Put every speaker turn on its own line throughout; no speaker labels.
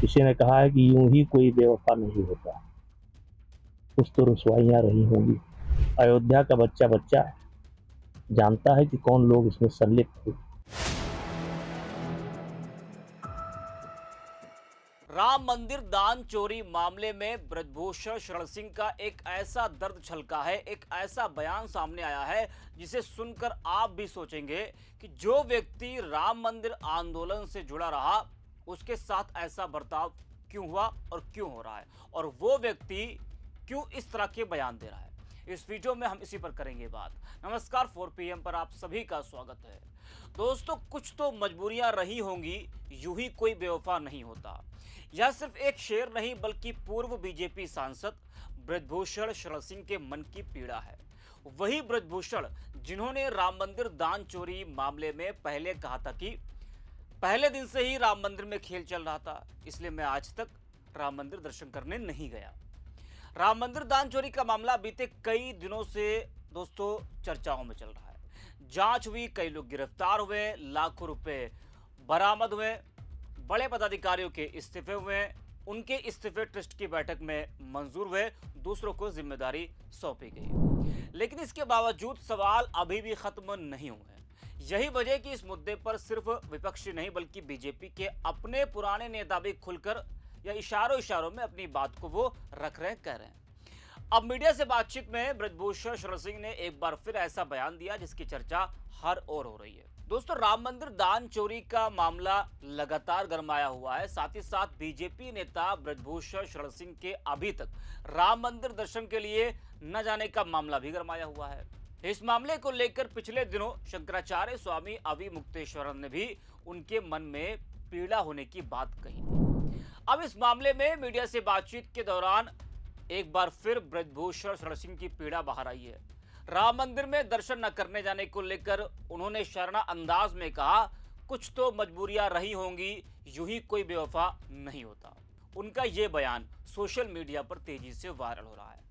किसी ने कहा है कि यूं ही कोई बेवफा नहीं होता, कुछ तो रुसवाइयाँ रही होंगी। अयोध्या का बच्चा बच्चा जानता है कि कौन लोग इसमें संलिप्त थे।
राम मंदिर दान चोरी मामले में ब्रजभूषण शरण सिंह का एक ऐसा दर्द छलका है, एक ऐसा बयान सामने आया है जिसे सुनकर आप भी सोचेंगे कि जो व्यक्ति राम मंदिर आंदोलन से जुड़ा रहा उसके साथ ऐसा बर्ताव क्यों हुआ और क्यों हो रहा है, और वो व्यक्ति क्यों इस तरह के बयान दे रहा है। इस वीडियो में हम इसी पर करेंगे बात। नमस्कार, 4 PM पर आप सभी का स्वागत है। दोस्तों, कुछ तो मजबूरियां रही होंगी, यूं ही कोई बेवफा नहीं होता। यह सिर्फ एक शेर नहीं बल्कि पूर्व बीजेपी सांसद ब्रजभूषण शरण सिंह के मन की पीड़ा है। वही ब्रजभूषण जिन्होंने राम मंदिर दान चोरी मामले में पहले कहा था कि पहले दिन से ही राम मंदिर में खेल चल रहा था, इसलिए मैं आज तक राम मंदिर दर्शन करने नहीं गया। राम मंदिर दान चोरी का मामला बीते कई दिनों से दोस्तों चर्चाओं में चल रहा है। जांच हुई, कई लोग गिरफ्तार हुए, लाखों रुपए बरामद हुए, बड़े पदाधिकारियों के इस्तीफे हुए, उनके इस्तीफे ट्रस्ट की बैठक में मंजूर हुए, दूसरों को जिम्मेदारी सौंपी गई। लेकिन इसके बावजूद सवाल अभी भी खत्म नहीं हुए। यही वजह कि इस मुद्दे पर सिर्फ विपक्षी नहीं बल्कि बीजेपी के अपने पुराने नेता भी खुलकर या इशारों इशारों में अपनी बात को वो रख रहे कह रहे हैं। अब मीडिया से बातचीत में ब्रजभूषण शरण सिंह ने एक बार फिर ऐसा बयान दिया जिसकी चर्चा हर ओर हो रही है। दोस्तों, राम मंदिर दान चोरी का मामला लगातार गरमाया हुआ है। साथ ही साथ बीजेपी नेता ब्रजभूषण शरण सिंह के अभी तक राम मंदिर दर्शन के लिए न जाने का मामला भी गरमाया हुआ है। इस मामले को लेकर पिछले दिनों शंकराचार्य स्वामी अवि मुक्तेश्वरन ने भी उनके मन में पीड़ा होने की बात कही थी। अब इस मामले में मीडिया से बातचीत के दौरान एक बार फिर ब्रजभूषण शरण सिंह की पीड़ा बाहर आई है। राम मंदिर में दर्शन न करने जाने को लेकर उन्होंने शरणा अंदाज में कहा, कुछ तो मजबूरियां रही होंगी, यूं ही कोई बेवफा नहीं होता। उनका यह बयान सोशल मीडिया पर तेजी से वायरल हो रहा है।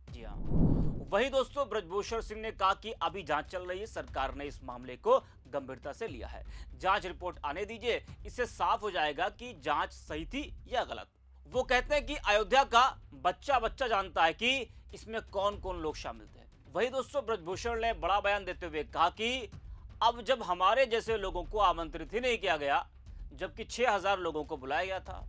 जी हाँ, वही दोस्तों, ब्रजभूषण सिंह ने कहा कि अभी जांच चल रही है, सरकार ने इस मामले को गंभीरता से लिया है, जांच रिपोर्ट आने दीजिए, इससे साफ हो जाएगा कि जांच सही थी या गलत। वो कहते हैं कि अयोध्या का बच्चा बच्चा जानता है कि इसमें कौन कौन लोग शामिल थे। वही दोस्तों, ब्रजभूषण ने बड़ा बयान देते हुए कहा कि अब जब हमारे जैसे लोगों को आमंत्रित ही नहीं किया गया, जबकि 6000 लोगों को बुलाया गया था,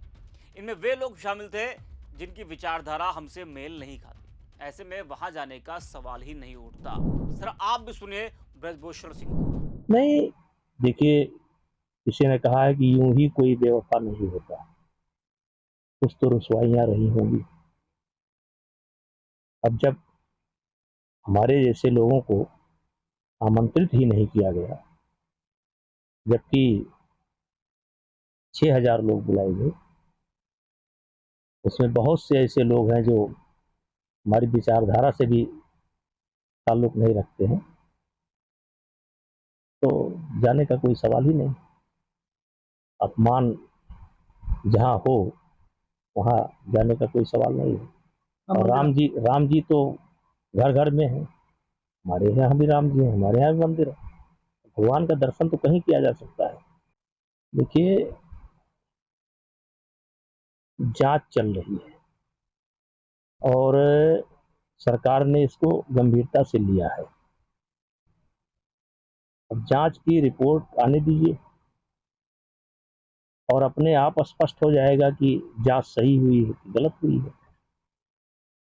इनमें वे लोग शामिल थे जिनकी विचारधारा हमसे मेल नहीं खाती, ऐसे में वहां जाने का सवाल ही नहीं उठता। सर, आप भी सुनिए ब्रजभूषण सिंह को।
नहीं, देखिए, किसी ने कहा है कि यूं ही कोई बेवफा नहीं होता, कुछ तो रुसवाइयाँ रही होंगी। अब जब हमारे जैसे लोगों को आमंत्रित ही नहीं किया गया, जबकि 6000 लोग बुलाए गए, उसमें बहुत से ऐसे लोग हैं जो हमारी विचारधारा से भी ताल्लुक नहीं रखते हैं, तो जाने का कोई सवाल ही नहीं। अपमान जहाँ हो वहाँ जाने का कोई सवाल नहीं है। और राम जी तो घर घर में है। हमारे यहाँ भी राम जी हैं, हमारे यहाँ भी मंदिर है। भगवान का दर्शन तो कहीं किया जा सकता है। देखिए, जांच चल रही है और सरकार ने इसको गंभीरता से लिया है। अब जांच की रिपोर्ट आने दीजिए और अपने आप स्पष्ट हो जाएगा कि जांच सही हुई है कि गलत हुई है।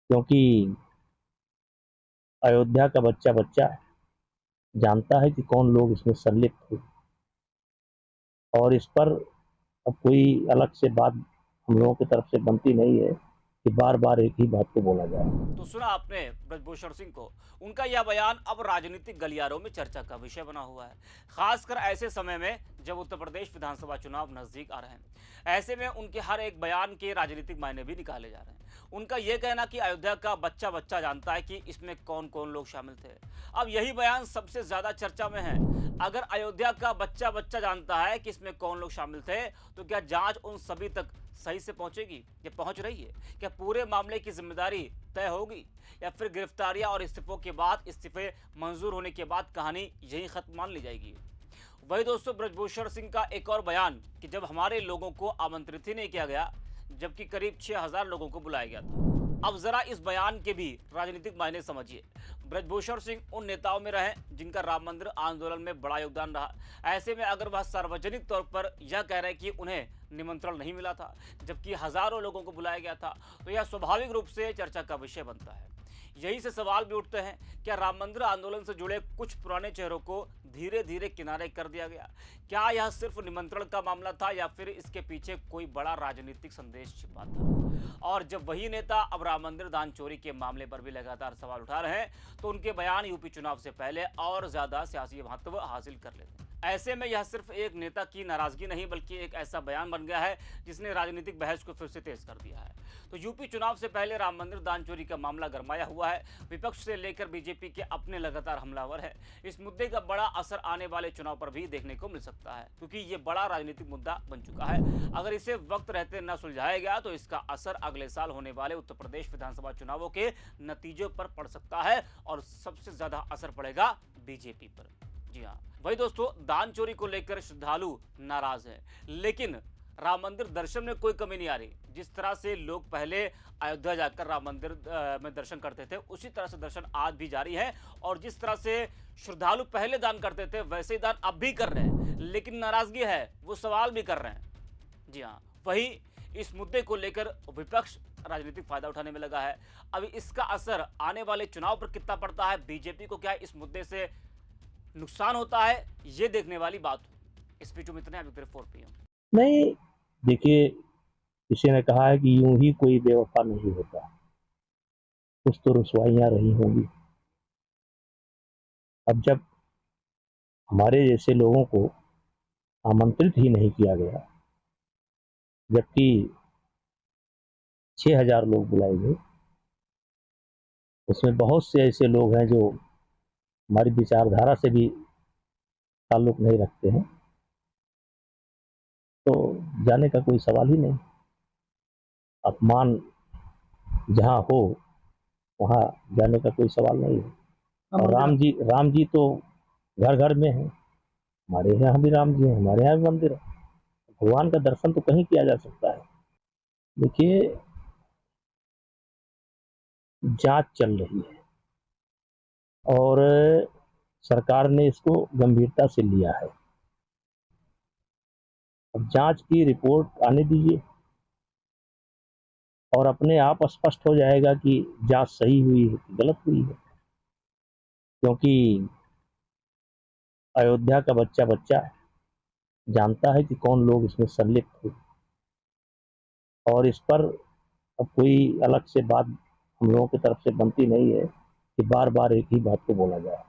क्योंकि अयोध्या का बच्चा बच्चा जानता है कि कौन लोग इसमें संलिप्त थे, और इस पर अब कोई अलग से बात हम लोगों की तरफ से बनती नहीं है कि बार बार एक ही बात को बोला जाए।
तो सुना आपने ब्रजभूषण सिंह को। उनका यह बयान अब राजनीतिक गलियारों में चर्चा का विषय बना हुआ है, खासकर ऐसे समय में जब उत्तर प्रदेश विधानसभा चुनाव नजदीक आ रहे हैं। ऐसे में उनके हर एक बयान के राजनीतिक मायने भी निकाले जा रहे हैं। उनका यह कहना कि अयोध्या का बच्चा बच्चा जानता है कि इसमें कौन कौन लोग शामिल थे, अब यही बयान सबसे ज्यादा चर्चा में है। अगर अयोध्या का बच्चा बच्चा जानता है कि इसमें कौन लोग शामिल थे, तो क्या जांच उन सभी तक सही से पहुंचेगी या पहुंच रही है? क्या पूरे मामले की जिम्मेदारी तय होगी, या फिर गिरफ्तारियां और इस्तीफों के बाद, इस्तीफे मंजूर होने के बाद कहानी यही खत्म मान ली जाएगी? वही दोस्तों ब्रजभूषण सिंह का एक और बयान कि जब हमारे लोगों को आमंत्रित ही नहीं किया गया, जबकि करीब 6000 लोगों को बुलाया गया था। अब जरा इस बयान के भी राजनीतिक मायने समझिए। ब्रजभूषण सिंह उन नेताओं में रहे जिनका राम मंदिर आंदोलन में बड़ा योगदान रहा। ऐसे में अगर वह सार्वजनिक तौर पर यह कह रहे कि उन्हें निमंत्रण नहीं मिला था, जबकि हजारों लोगों को बुलाया गया था, तो यह स्वाभाविक रूप से चर्चा का विषय बनता है। यही से सवाल भी उठते हैं, क्या राम मंदिर आंदोलन से जुड़े कुछ पुराने चेहरों को धीरे धीरे किनारे कर दिया गया? क्या यह सिर्फ निमंत्रण का मामला था या फिर इसके पीछे कोई बड़ा राजनीतिक संदेश छिपा था? और जब वही नेता अब राम मंदिर दान चोरी के मामले पर भी लगातार सवाल उठा रहे हैं, तो उनके बयान यूपी चुनाव से पहले और ज्यादा सियासी महत्व हासिल कर लेते हैं। ऐसे में यह सिर्फ एक नेता की नाराजगी नहीं, बल्कि एक ऐसा बयान बन गया है जिसने राजनीतिक बहस को फिर से तेज कर दिया है। तो यूपी चुनाव से पहले राम मंदिर दान चोरी का मामला गरमाया हुआ है। विपक्ष से लेकर बीजेपी के अपने लगातार हमलावर है। इस मुद्दे का बड़ा असर आने वाले चुनाव पर भी देखने को मिल सकता है, क्योंकि ये बड़ा राजनीतिक मुद्दा बन चुका है। अगर इसे वक्त रहते न सुलझाया गया तो इसका असर अगले साल होने वाले उत्तर प्रदेश विधानसभा चुनावों के नतीजों पर पड़ सकता है, और सबसे ज्यादा असर पड़ेगा बीजेपी पर। जी हाँ, वही दोस्तों, दान चोरी को लेकर श्रद्धालु नाराज हैं, लेकिन राम मंदिर दर्शन में कोई कमी नहीं आ रही। जिस तरह से लोग पहले अयोध्या जाकर राम मंदिर में दर्शन करते थे, उसी तरह से दर्शन आज भी जारी है। और जिस तरह से श्रद्धालु पहले दान करते थे, वैसे ही दान अब भी कर रहे हैं, लेकिन नाराजगी है, वो सवाल भी कर रहे हैं। जी हाँ, वही इस मुद्दे को लेकर विपक्ष राजनीतिक फायदा उठाने में लगा है। अब इसका असर आने वाले चुनाव पर कितना पड़ता है, बीजेपी को क्या इस मुद्दे से नुकसान होता है, ये देखने वाली बात हो। इस बीच उम्मीद है अभी 4 PM।
नहीं, देखिए, किसी ने कहा है कि यूं ही कोई बेवफा नहीं होता, कुछ तो रुसवाइयां रही होंगी। अब जब हमारे जैसे लोगों को आमंत्रित ही नहीं किया गया, जबकि 6000 लोग बुलाए गए, उसमें बहुत से ऐसे लोग हैं जो हमारी विचारधारा से भी ताल्लुक नहीं रखते हैं, तो जाने का कोई सवाल ही नहीं। अपमान जहाँ हो वहाँ जाने का कोई सवाल नहीं है। और राम जी तो घर घर में है। हमारे यहाँ भी राम जी हैं, हमारे यहाँ भी मंदिर है। भगवान का दर्शन तो कहीं किया जा सकता है। देखिए, जांच चल रही है और सरकार ने इसको गंभीरता से लिया है। अब जांच की रिपोर्ट आने दीजिए और अपने आप स्पष्ट हो जाएगा कि जांच सही हुई है कि गलत हुई है। क्योंकि अयोध्या का बच्चा बच्चा जानता है कि कौन लोग इसमें संलिप्त थे, और इस पर अब कोई अलग से बात हम लोगों की तरफ से बनती नहीं है कि बार बार एक ही बात को बोला जाए।